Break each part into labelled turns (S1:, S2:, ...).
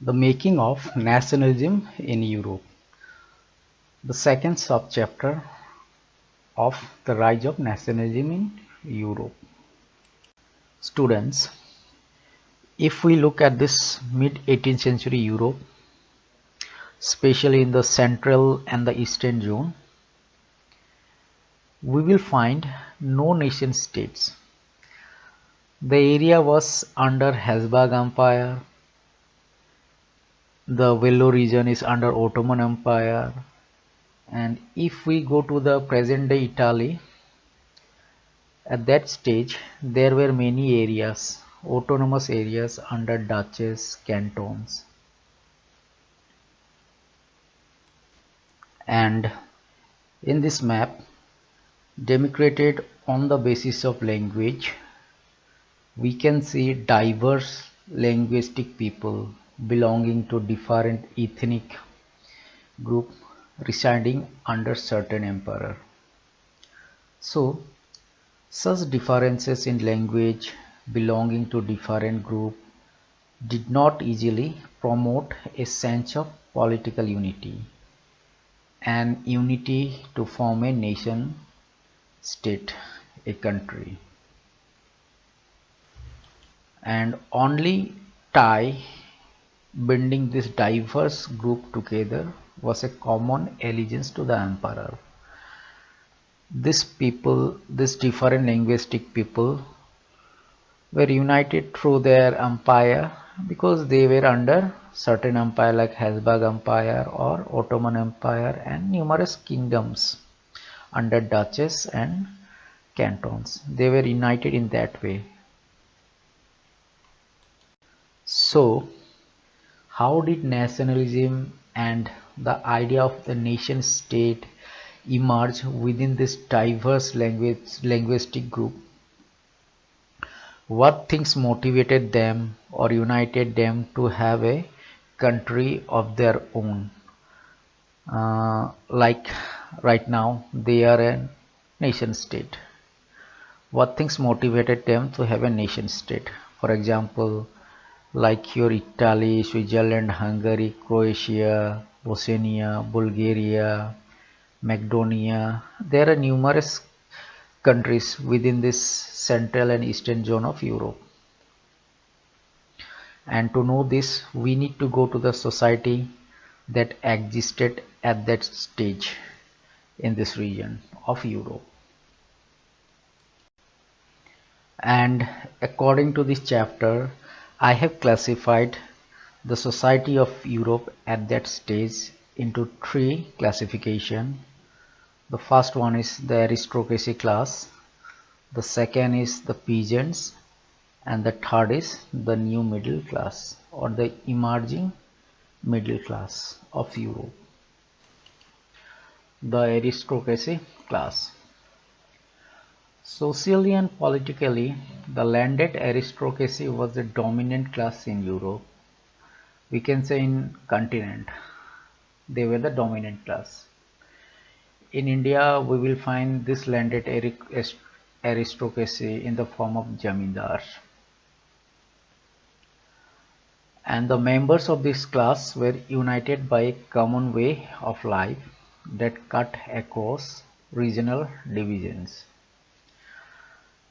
S1: The making of nationalism in Europe. The second subchapter of the rise of nationalism in Europe. Students, if we look at this mid-18th century Europe, especially in the central and the eastern zone, we will find no nation states. The area was under Habsburg Empire. The Velour region is under Ottoman Empire. And if we go to the present day Italy, at that stage there were many areas, autonomous areas under duchies, cantons. And in this map, demarcated on the basis of language, we can see diverse linguistic people belonging to different ethnic group residing under certain emperor. So such differences in language belonging to different group did not easily promote a sense of political unity and unity to form a nation state, a country. And only tie binding this diverse group together was a common allegiance to the emperor. These people, these different linguistic people, were united through their empire because they were under certain empire like Habsburg Empire or Ottoman Empire and numerous kingdoms under duchies and cantons. They were united in that way. So, how did nationalism and the idea of the nation state emerge within this diverse linguistic group? What things motivated them or united them to have a country of their own? Like right now, they are a nation state. What things motivated them to have a nation state? For example, like your Italy, Switzerland, Hungary, Croatia, Bosnia, Bulgaria, Macedonia. There are numerous countries within this central and eastern zone of Europe. And to know this, we need to go to the society that existed at that stage in this region of Europe. And according to this chapter, I have classified the society of Europe at that stage into three classifications. The first one is the aristocracy class, the second is the peasants, and the third is the new middle class or the emerging middle class of Europe. The aristocracy class. Socially and politically, the landed aristocracy was the dominant class in Europe. We can say in continent, they were the dominant class. In India, we will find this landed aristocracy in the form of zamindars. And the members of this class were united by a common way of life that cut across regional divisions.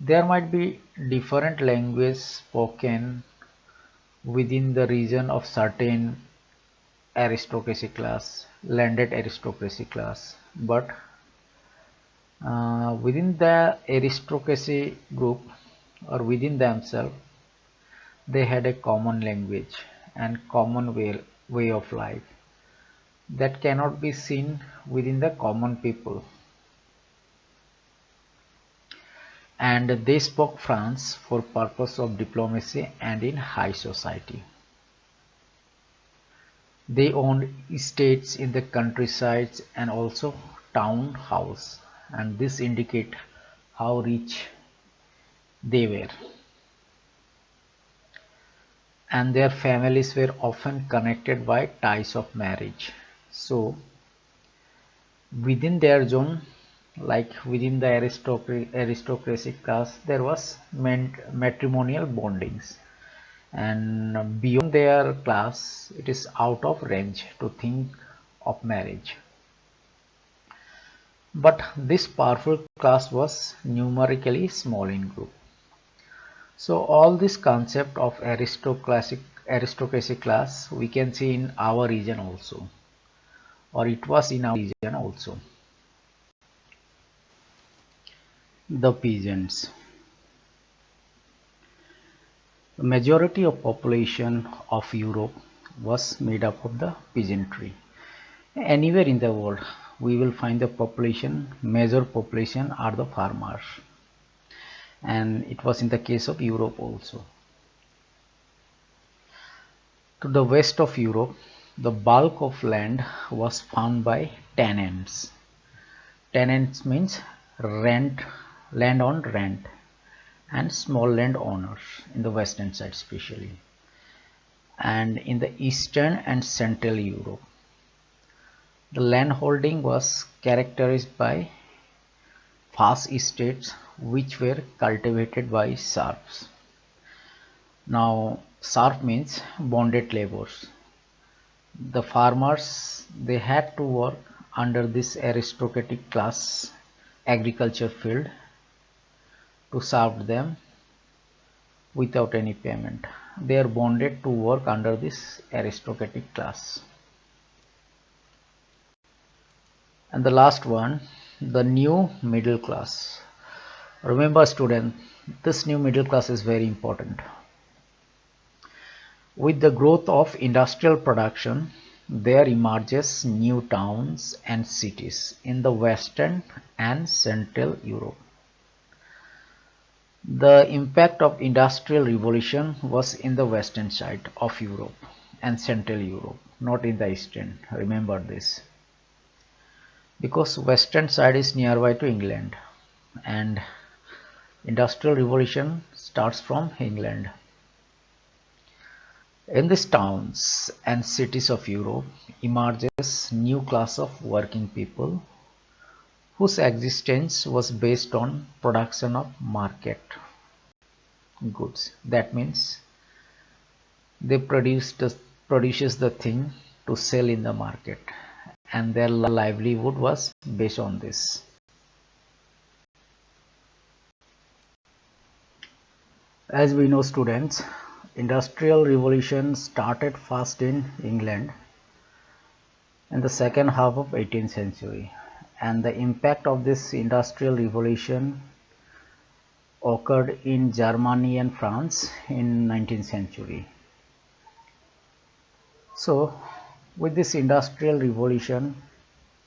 S1: There might be different languages spoken within the region of certain aristocracy class, landed aristocracy class, but within the aristocracy group or within themselves, they had a common language and common way of life that cannot be seen within the common people. And they spoke French for purpose of diplomacy and in high society. They owned estates in the countrysides and also town house, and this indicate how rich they were. And their families were often connected by ties of marriage. So within their zone, like within the aristocracy class, there was matrimonial bondings. and beyond their class it is out of range to think of marriage. But this powerful class was numerically small in group. So all this concept of aristocracy class we can see in our region also, or it was in our region also. The peasants. The majority of population of Europe was made up of the peasantry. Anywhere in the world we will find the major population are the farmers, and it was in the case of Europe also. To the west of Europe, the bulk of land was found by tenants. Tenants means rent, land on rent, and small land owners in the western side especially. And in the eastern and central Europe, the land holding was characterized by vast estates which were cultivated by serfs. Now, serf means bonded laborers. The farmers, they had to work under this aristocratic class agriculture field to serve them without any payment. They are bonded to work under this aristocratic class. And the last one, the new middle class. Remember student, this new middle class is very important. With the growth of industrial production, there emerges new towns and cities in the western and central Europe. The impact of industrial revolution was in the western side of Europe and central Europe, not in the eastern. Remember this. Because western side is nearby to England and industrial revolution starts from England. In these towns and cities of Europe emerges new class of working people whose existence was based on production of market goods. That means they produces the thing to sell in the market, and their livelihood was based on this. As we know students, industrial revolution started first in England in the second half of 18th century, and the impact of this industrial revolution occurred in Germany and France in 19th century. So with this industrial revolution,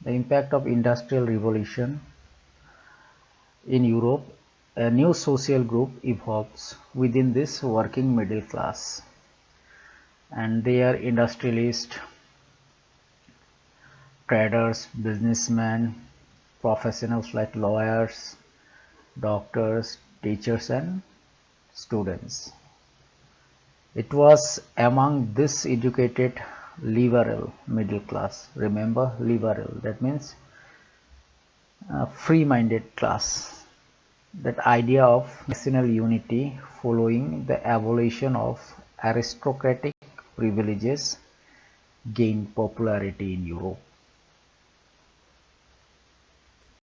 S1: the impact of industrial revolution in Europe, a new social group evolves within this working middle class, and they are industrialists, traders, businessmen, professionals like lawyers, doctors, teachers and students. It was among this educated liberal middle class. Remember, liberal, that means free-minded class. That idea of national unity following the abolition of aristocratic privileges gained popularity in Europe.